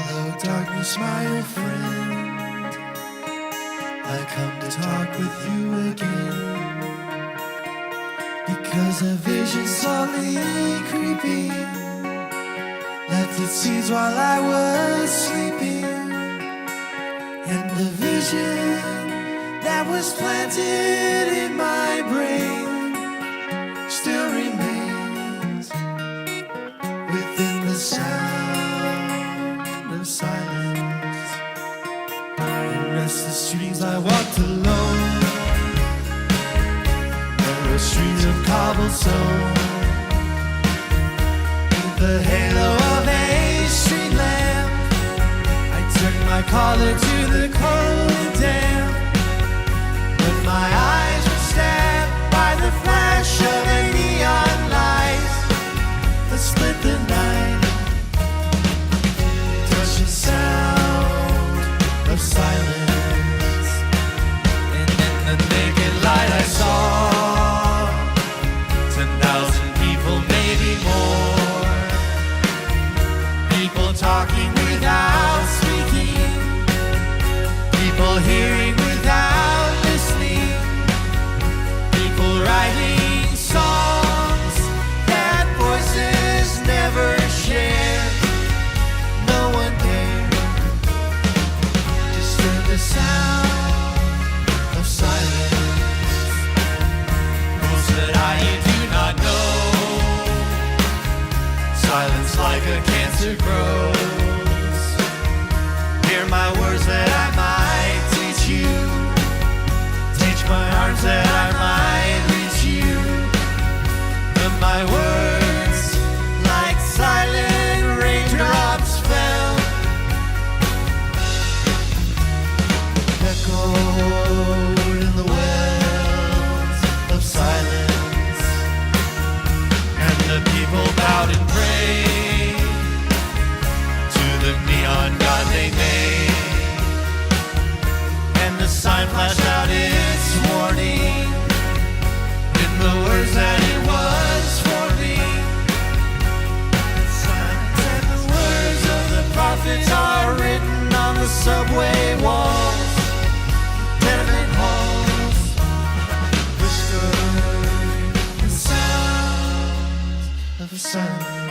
Hello, darkness, my old friend. I come to talk with you again, because a vision slowly creeping left its seeds while I was sleeping. And the vision that was planted in my brain still remains within the sound of silence. In restless streams I walked alone, narrow streets of cobblestone, with the halo of a street lamp. I turned my collar to the cold and damp, but my eyes were stabbed by the flash of a neon light that split the night, touched the sound of silence. And in the naked light I saw 10,000 people, maybe more, people talking without speaking, people hearing without listening, people writing songs that voices never shared. No one dared disturb the sound of silence. Rules that you do not know. Silence like a cancer grows. Hear my words that I might teach you. Teach my arms that I might reach you. But my words, like silent raindrops, fell, echoed in the wells of silence. And the people bowed and prayed to the neon god they made. And the sign flashed out its warning in the words that it was for me. And the words of the prophets are written on the subway walls, tenement halls, whispered in sounds of silence.